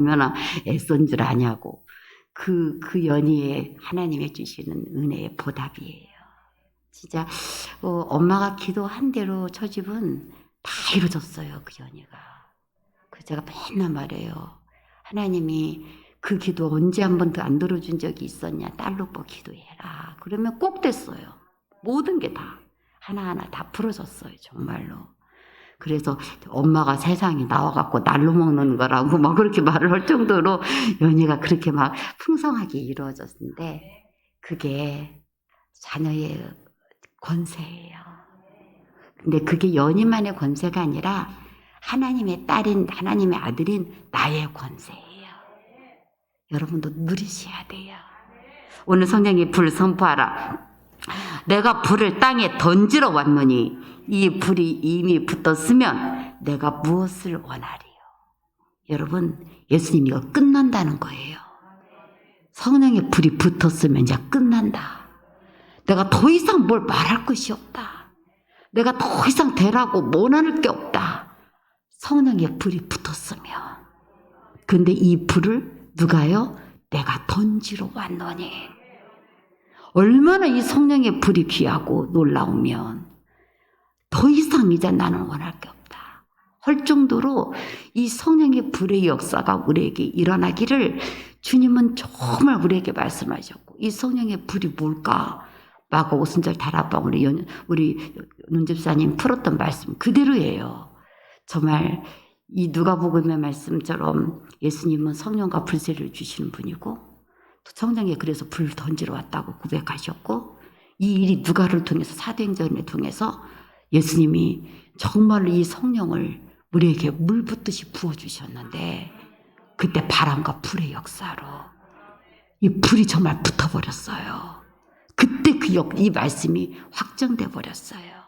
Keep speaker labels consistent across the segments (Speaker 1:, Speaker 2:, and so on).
Speaker 1: 얼마나 애쓴 줄 아냐고. 그 연희에 하나님이 주시는 은혜의 보답이에요. 진짜 엄마가 기도한 대로 저 집은 다 이루어졌어요. 그 연희가. 그 제가 맨날 말해요. 하나님이 그 기도 언제 한 번도 안 들어준 적이 있었냐. 딸로버 기도해라. 그러면 꼭 됐어요. 모든 게 다 하나하나 다 풀어졌어요. 정말로. 그래서 엄마가 세상에 나와갖고 날로 먹는 거라고 막 그렇게 말을 할 정도로 연희가 그렇게 막 풍성하게 이루어졌는데 그게 자녀의 권세예요. 근데 그게 연희만의 권세가 아니라 하나님의 딸인 하나님의 아들인 나의 권세예요. 여러분도 누리셔야 돼요. 오늘 성령이 불 선포하라. 내가 불을 땅에 던지러 왔노니 이 불이 이미 붙었으면 내가 무엇을 원하리요. 여러분, 예수님이 이거 끝난다는 거예요. 성령의 불이 붙었으면 이제 끝난다. 내가 더 이상 뭘 말할 것이 없다. 내가 더 이상 되라고 원할 게 없다. 성령의 불이 붙었으면. 근데 이 불을 누가요? 내가 던지러 왔노니. 얼마나 이 성령의 불이 귀하고 놀라우면 더 이상 이제 나는 원할 게 없다 할 정도로 이 성령의 불의 역사가 우리에게 일어나기를 주님은 정말 우리에게 말씀하셨고, 이 성령의 불이 뭘까? 마가 오순절 다락방 우리 눈집사님 풀었던 말씀 그대로예요. 정말 이 누가복음의 말씀처럼 예수님은 성령과 불세를 주시는 분이고 또 성령에 그래서 불 던지러 왔다고 고백하셨고, 이 일이 누가를 통해서 사도행전을 통해서 예수님이 정말로 이 성령을 우리에게 물 붓듯이 부어주셨는데 그때 바람과 불의 역사로 이 불이 정말 붙어버렸어요. 그때 이 말씀이 확정돼 버렸어요.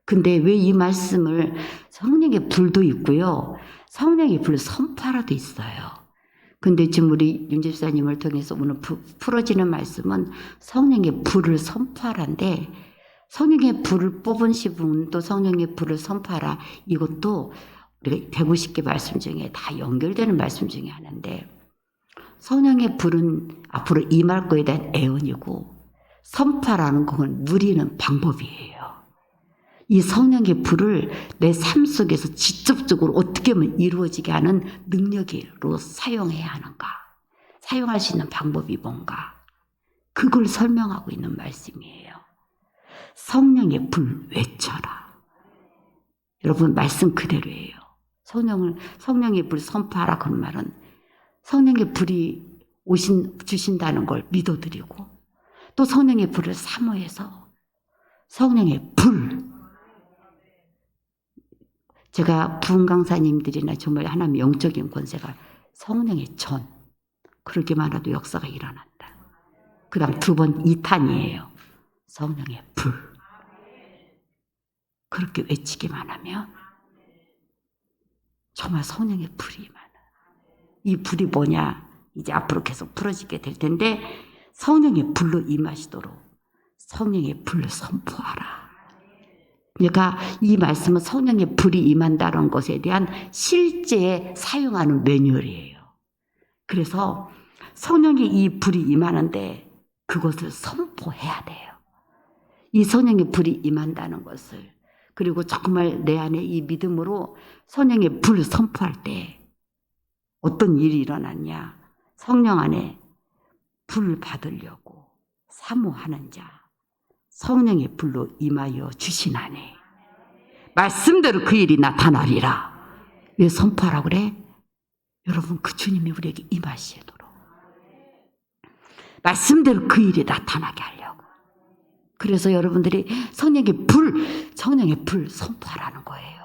Speaker 1: 근데 왜 이 말씀을 성령의 불도 있고요. 성령의 불 선포하라도 있어요. 근데 지금 우리 윤 집사님을 통해서 오늘 풀어지는 말씀은 성령의 불을 선포하라인데, 성령의 불을 뽑으신 분도 성령의 불을 선포하라. 이것도 우리가 150개 말씀 중에 다 연결되는 말씀 중에 하나인데, 성령의 불은 앞으로 임할 거에 대한 애언이고 선포하라는 건 누리는 방법이에요. 이 성령의 불을 내 삶 속에서 직접적으로 어떻게 하면 이루어지게 하는 능력으로 사용해야 하는가, 사용할 수 있는 방법이 뭔가, 그걸 설명하고 있는 말씀이에요. 성령의 불 외쳐라. 여러분 말씀 그대로예요. 성령의 불 선포하라 그런 말은 성령의 불이 주신다는 걸 믿어드리고 또 성령의 불을 사모해서 성령의 불, 제가 부흥 강사님들이나 정말 하나님의 영적인 권세가 성령의 전, 그러기만 해도 역사가 일어난다. 그 다음 2번 2탄이에요. 성령의 불. 그렇게 외치기만 하면 정말 성령의 불이 많아. 이 불이 뭐냐? 이제 앞으로 계속 풀어지게 될 텐데, 성령의 불로 임하시도록 성령의 불을 선포하라. 그러니까 이 말씀은 성령의 불이 임한다는 것에 대한 실제 사용하는 매뉴얼이에요. 그래서 성령의 이 불이 임하는데 그것을 선포해야 돼요. 이 성령의 불이 임한다는 것을, 그리고 정말 내 안에 이 믿음으로 성령의 불을 선포할 때 어떤 일이 일어났냐? 성령 안에 불을 받으려고 사모하는 자 성령의 불로 임하여 주시나니 말씀대로 그 일이 나타나리라. 왜 선포하라고 그래? 여러분, 그 주님이 우리에게 임하시도록 말씀대로 그 일이 나타나게 하려고. 그래서 여러분들이 성령의 불 선포하라는 거예요.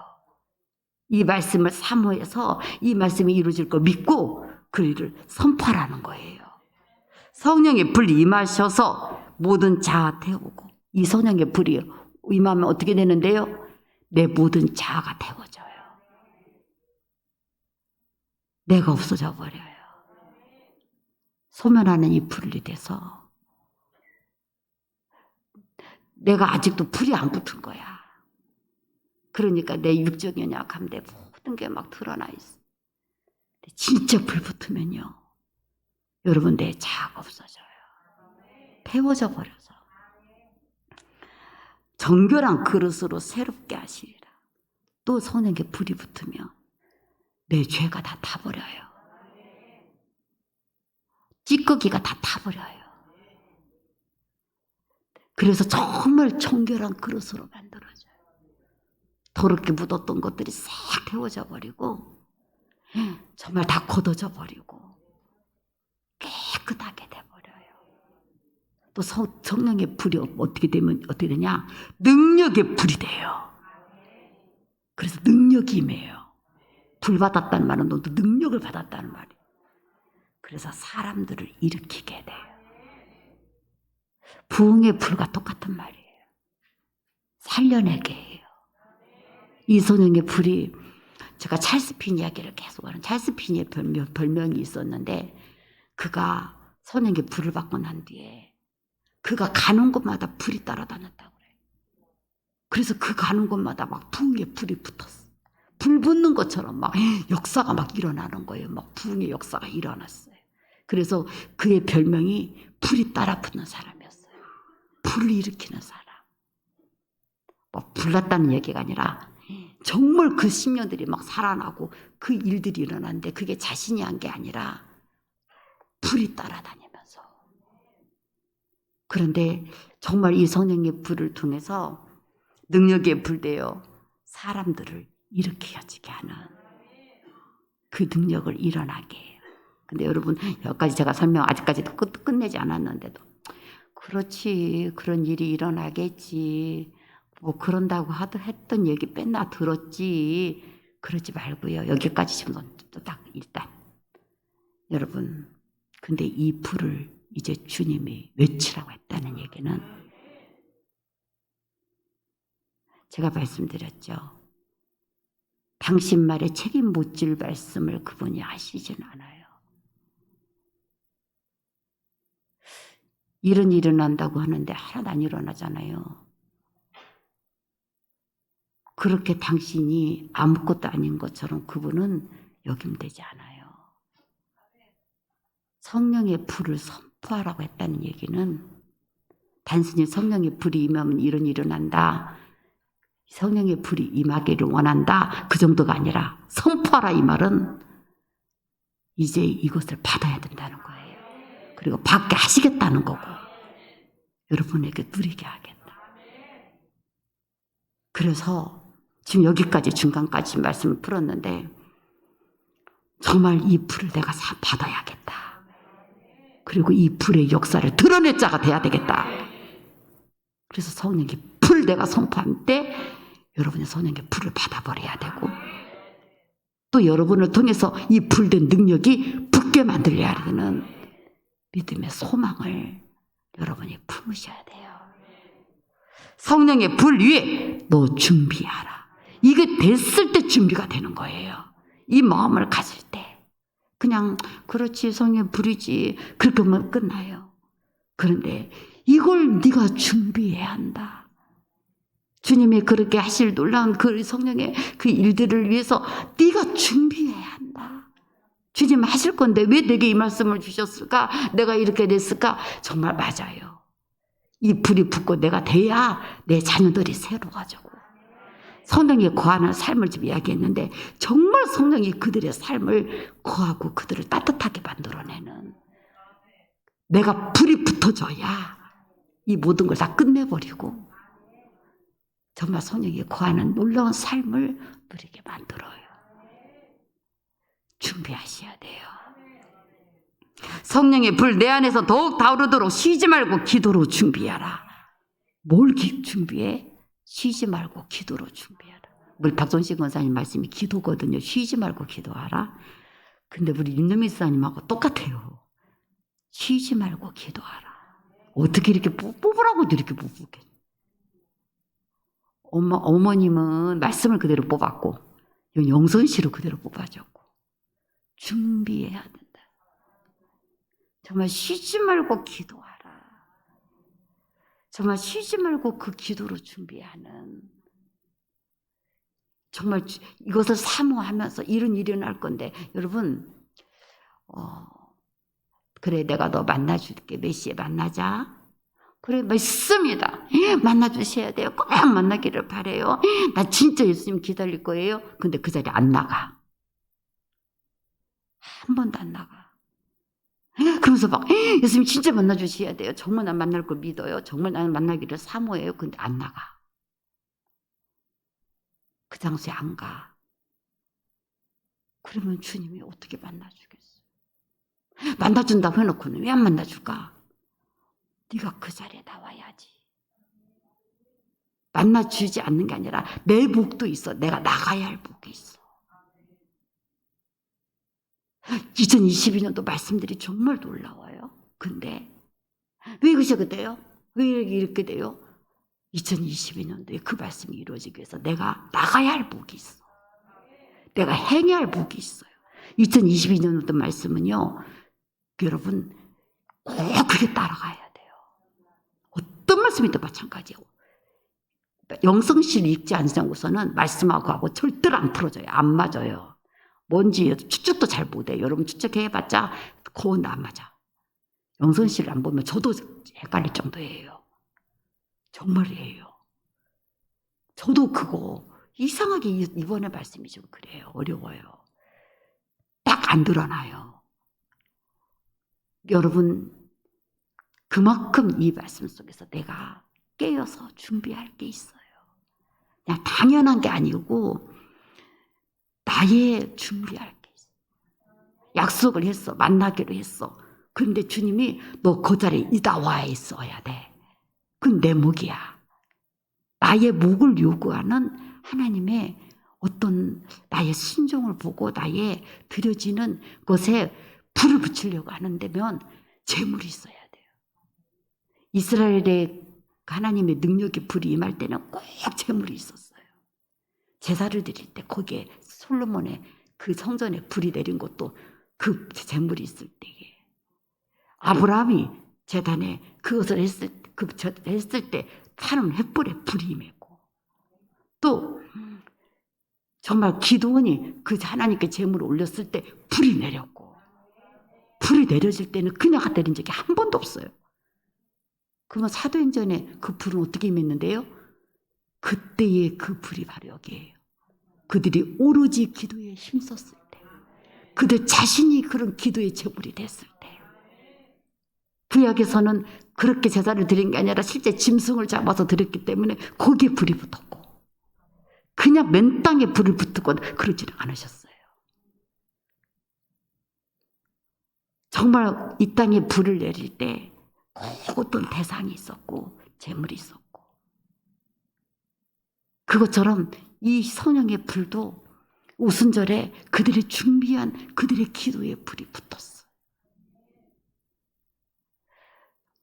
Speaker 1: 이 말씀을 사모해서 이 말씀이 이루어질 거 믿고 그 일을 선포하라는 거예요. 성령의 불이 임하셔서 모든 자아 태우고, 이 성령의 불이 임하면 어떻게 되는데요? 내 모든 자아가 태워져요. 내가 없어져 버려요. 소멸하는 이 불이 돼서 내가 아직도 불이 안 붙은 거야. 그러니까 내 육적 연약함, 내 모든 게 막 드러나 있어. 진짜 불 붙으면요, 여러분 내 자아가 없어져요. 태워져 버려서 정결한 그릇으로 새롭게 하시리라. 또 손에게 불이 붙으면 내 죄가 다 타버려요. 찌꺼기가 다 타버려요. 그래서 정말 정결한 그릇으로 만들어져요. 더럽게 묻었던 것들이 싹 태워져 버리고 정말 다 걷어져 버리고 깨끗하게 돼버려요. 또 성령의 불이 어떻게 되냐? 능력의 불이 돼요. 그래서 능력이 임해요. 불 받았다는 말은 너도 능력을 받았다는 말이에요. 그래서 사람들을 일으키게 돼요. 부흥의 불과 똑같은 말이에요. 살려내게 해요. 이 성령의 불이, 제가 찰스핀 이야기를 계속 하는, 찰스핀의 별명이 있었는데, 그가 성령의 불을 받고 난 뒤에 그가 가는 곳마다 불이 따라다녔다고 그래요. 그래서 그 가는 곳마다 막 부흥의 불이 붙었어. 불 붙는 것처럼 막 역사가 막 일어나는 거예요. 막 부흥의 역사가 일어났어요. 그래서 그의 별명이 불이 따라 붙는 사람이었어요. 불을 일으키는 사람. 막 불났다는 얘기가 아니라 정말 그 심령들이 막 살아나고 그 일들이 일어났는데 그게 자신이 한 게 아니라 불이 따라다니면서. 그런데 정말 이 성령의 불을 통해서 능력의 불되어 사람들을 일으켜지게 하는 그 능력을 일어나게 해요. 근데 여러분, 여기까지 제가 설명 아직까지도 끝내지 않았는데도, 그렇지, 그런 일이 일어나겠지, 뭐 그런다고 했던 얘기 뺐나 들었지, 그러지 말고요. 여기까지 지금 딱 일단 여러분, 근데 이 불을 이제 주님이 외치라고 했다는 얘기는, 제가 말씀드렸죠. 당신 말에 책임 못 질 말씀을 그분이 하시진 않아요. 일은 일어난다고 하는데 하나도 안 일어나잖아요. 그렇게 당신이 아무것도 아닌 것처럼 그분은 여김되지 않아요. 성령의 불을 선포하라고 했다는 얘기는 단순히 성령의 불이 임하면 일은 일어난다, 성령의 불이 임하기를 원한다, 그 정도가 아니라 선포하라, 이 말은 이제 이것을 받아야 된다는 거예요. 그리고 받게 하시겠다는 거고 여러분에게 누리게 하겠다. 그래서 지금 여기까지 중간까지 말씀을 풀었는데 정말 이 불을 내가 받아야겠다. 그리고 이 불의 역사를 드러낼 자가 돼야 되겠다. 그래서 성령의 불 내가 선포할 때 여러분의 성령의 불을 받아버려야 되고, 또 여러분을 통해서 이 불된 능력이 붙게 만들려야 되는 믿음의 소망을 여러분이 품으셔야 돼요. 성령의 불 위에 너 준비하라. 이게 됐을 때 준비가 되는 거예요. 이 마음을 가질 때. 그냥 그렇지, 성령의 불이지, 그렇게 하면 끝나요. 그런데 이걸 네가 준비해야 한다. 주님이 그렇게 하실 놀라운 그 성령의 그 일들을 위해서 네가 준비해야 한다. 주님 하실 건데 왜 내게 이 말씀을 주셨을까? 내가 이렇게 됐을까? 정말 맞아요. 이 불이 붙고 내가 돼야 내 자녀들이 새로워지고 성령이 거하는 삶을 지금 이야기했는데, 정말 성령이 그들의 삶을 거하고 그들을 따뜻하게 만들어내는, 내가 불이 붙어져야 이 모든 걸 다 끝내버리고 정말 성령이 거하는 놀라운 삶을 누리게 만들어요. 준비하셔야 돼요. 성령의 불 내 안에서 더욱 타오르도록 쉬지 말고 기도로 준비하라. 뭘 준비해? 쉬지 말고 기도로 준비하라. 우리 박선식 권사님 말씀이 기도거든요. 쉬지 말고 기도하라. 근데 우리 윤여미 사님하고 똑같아요. 쉬지 말고 기도하라. 어떻게 이렇게 뽑으라고도 이렇게 못 뽑겠냐. 어머님은 말씀을 그대로 뽑았고 영선씨로 그대로 뽑아줬고, 준비해야 된다. 정말 쉬지 말고 기도하라. 정말 쉬지 말고 그 기도로 준비하는, 정말 이것을 사모하면서 일은 일어날 건데, 여러분 그래, 내가 너 만나줄게. 몇 시에 만나자. 그래, 맞습니다. 만나주셔야 돼요. 꼭 만나기를 바래요. 나 진짜 예수님 기다릴 거예요. 근데 그 자리에 안 나가. 한 번도 안 나가. 그러면서 막 예수님 진짜 만나주셔야 돼요. 정말 난 만날 걸 믿어요. 정말 나는 만나기를 사모해요. 근데 안 나가. 그 장소에 안 가. 그러면 주님이 어떻게 만나주겠어요? 만나준다고 해놓고는 왜 안 만나줄까? 네가 그 자리에 나와야지. 만나주지 않는 게 아니라 내 복도 있어. 내가 나가야 할 복이 있어. 2022년도 말씀들이 정말 놀라워요. 근데 왜 그렇게 돼요? 왜 이렇게 돼요? 2022년도에 그 말씀이 이루어지기 위해서 내가 나가야 할 복이 있어. 내가 행해야 할 복이 있어요. 2022년도 말씀은요, 여러분 꼭 그게 따라가야 돼요. 어떤 말씀이든 마찬가지예요. 영성실 읽지 않고서는 말씀하고 하고 절대로 안 풀어져요. 안 맞아요. 뭔지 추측도 잘 못해요. 여러분 추측해봤자 그건 안 맞아. 영성실을 안 보면 저도 헷갈릴 정도예요. 정말이에요. 저도 그거 이상하게 이번에 말씀이 좀 그래요. 어려워요. 딱 안 드러나요. 여러분 그만큼 이 말씀 속에서 내가 깨어서 준비할 게 있어요. 그냥 당연한 게 아니고 나의 준비할 게 있어. 약속을 했어. 만나기로 했어. 그런데 주님이 너 그 자리에 나와 있어야 돼. 그건 내 목이야. 나의 목을 요구하는 하나님의 어떤 나의 순종을 보고 나의 드려지는 것에 불을 붙이려고 하는데면 재물이 있어야 돼요. 이스라엘의 하나님의 능력의 불이 임할 때는 꼭 재물이 있었어요. 제사를 드릴 때 거기에 솔로몬의 그 성전에 불이 내린 것도 그 재물이 있을 때에 아브라함이 제단에 그것을 했을 때 타는 횃불에 불이 임했고 또 정말 기도원이 그 하나님께 재물을 올렸을 때 불이 내렸고 불이 내려질 때는 그냥 갖다 드린 적이 한 번도 없어요. 그러면 사도행전에 그 불은 어떻게 임했는데요? 그때의 그 불이 바로 여기에요. 그들이 오로지 기도에 힘썼을 때 그들 자신이 그런 기도의 제물이 됐을 때 구약에서는 그렇게 제사를 드린 게 아니라 실제 짐승을 잡아서 드렸기 때문에 거기에 불이 붙었고 그냥 맨 땅에 불을 붙고 그러지는 않으셨어요. 정말 이 땅에 불을 내릴 때 꼭 어떤 대상이 있었고 제물이 있었고 그것처럼 이 성령의 불도 오순절에 그들이 준비한 그들의 기도에 불이 붙었어.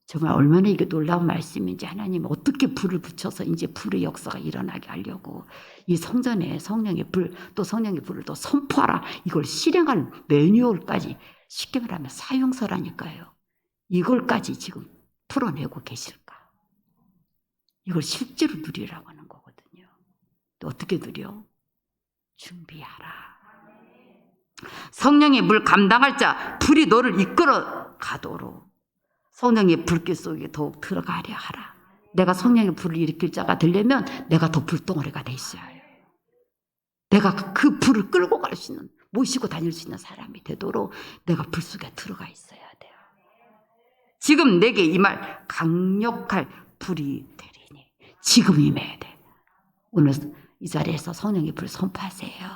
Speaker 1: 정말 얼마나 이게 놀라운 말씀인지 하나님이 어떻게 불을 붙여서 이제 불의 역사가 일어나게 하려고 이 성전에 성령의 불 또 성령의 불을 또 선포하라 이걸 실행할 매뉴얼까지 쉽게 말하면 사용서라니까요. 이걸까지 지금 풀어내고 계실까? 이걸 실제로 누리라고 하는 거거든요. 또 어떻게 누려? 준비하라. 성령의 물 감당할 자 불이 너를 이끌어 가도록 성령의 불길 속에 더욱 들어가려 하라. 내가 성령의 불을 일으킬 자가 되려면 내가 더 불덩어리가 돼 있어야 해요. 내가 그 불을 끌고 갈 수 있는 모시고 다닐 수 있는 사람이 되도록 내가 불 속에 들어가 있어야 돼요. 지금 내게 임할 강력할 불이 되리니 지금 임해야 돼. 오늘 이 자리에서 성령의 불 선포하세요.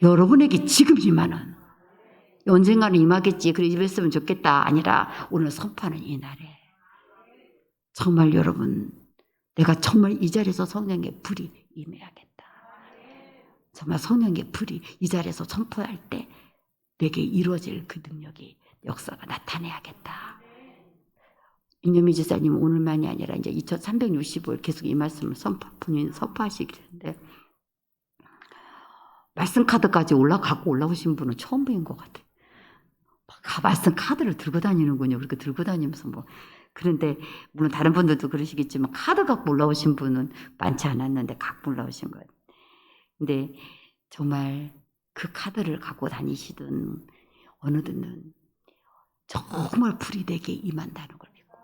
Speaker 1: 여러분에게 지금 임하는 언젠가는 임하겠지. 그래 임했으면 좋겠다. 아니라 오늘 선포하는 이 날에 정말 여러분 내가 정말 이 자리에서 성령의 불이 임해야겠다. 정말 성령의 불이 이 자리에서 선포할 때 내게 이루어질 그 능력이 역사가 나타내야겠다. 윤여미 지사님 오늘만이 아니라 이제 2365일 계속 이 말씀을 본인 선포하시길래 말씀 카드까지 갖고 올라오신 분은 처음 뵌 것 같아요. 말씀 카드를 들고 다니는군요. 그렇게 들고 다니면서 그런데 물론 다른 분들도 그러시겠지만 카드 갖고 올라오신 분은 많지 않았는데 갖고 올라오신 거예요. 근데 정말 그 카드를 갖고 다니시던 어느들은 정말 불이 내게 임한다는 걸 믿고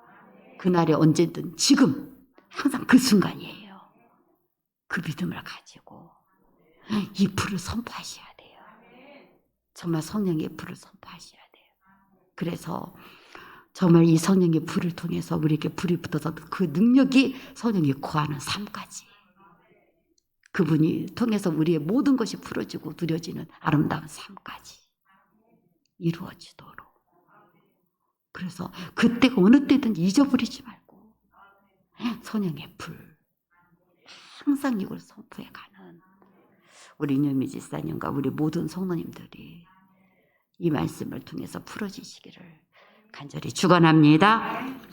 Speaker 1: 그날이 언제든 지금 항상 그 순간이에요. 그 믿음을 가지고 이 불을 선포하셔야 돼요. 정말 성령의 불을 선포하셔야 돼요. 그래서 정말 이 성령의 불을 통해서 우리에게 불이 붙어서 그 능력이 성령이 구하는 삶까지 그분이 통해서 우리의 모든 것이 풀어지고 누려지는 아름다운 삶까지 이루어지도록. 그래서 그때가 어느 때든 잊어버리지 말고 성령의 불 항상 이걸 선포해가는 우리 윤여미 집사님과 우리 모든 성도님들이 이 말씀을 통해서 풀어지시기를 간절히 축원합니다.